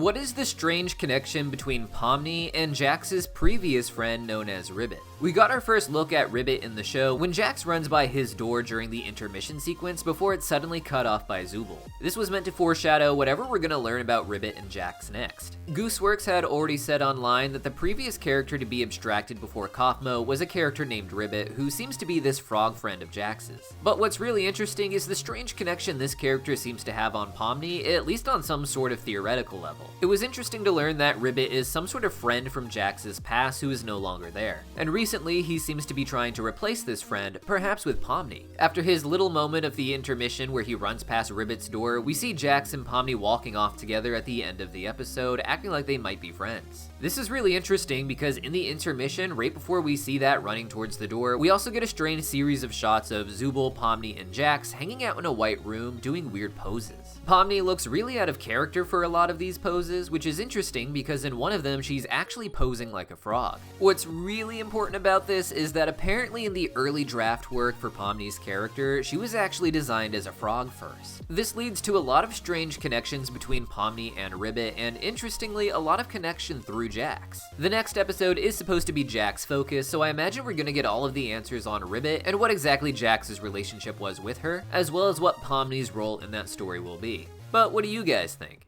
What is the strange connection between Pomni and Jax's previous friend known as Ribbit? We got our first look at Ribbit in the show when Jax runs by his door during the intermission sequence before it's suddenly cut off by Zooble. This was meant to foreshadow whatever we're gonna learn about Ribbit and Jax next. Gooseworks had already said online that the previous character to be abstracted before Kaufmo was a character named Ribbit, who seems to be this frog friend of Jax's. But what's really interesting is the strange connection this character seems to have on Pomni, at least on some sort of theoretical level. It was interesting to learn that Ribbit is some sort of friend from Jax's past who is no longer there. And recently, he seems to be trying to replace this friend, perhaps with Pomni. After his little moment of the intermission where he runs past Ribbit's door, we see Jax and Pomni walking off together at the end of the episode, acting like they might be friends. This is really interesting because in the intermission, right before we see that running towards the door, we also get a strange series of shots of Zooble, Pomni, and Jax hanging out in a white room doing weird poses. Pomni looks really out of character for a lot of these poses, which is interesting because in one of them she's actually posing like a frog. What's really important about this is that apparently in the early draft work for Pomni's character, she was actually designed as a frog first. This leads to a lot of strange connections between Pomni and Ribbit, and interestingly, a lot of connection through Jax. The next episode is supposed to be Jax focused, so I imagine we're gonna get all of the answers on Ribbit and what exactly Jax's relationship was with her, as well as what Pomni's role in that story will be. But what do you guys think?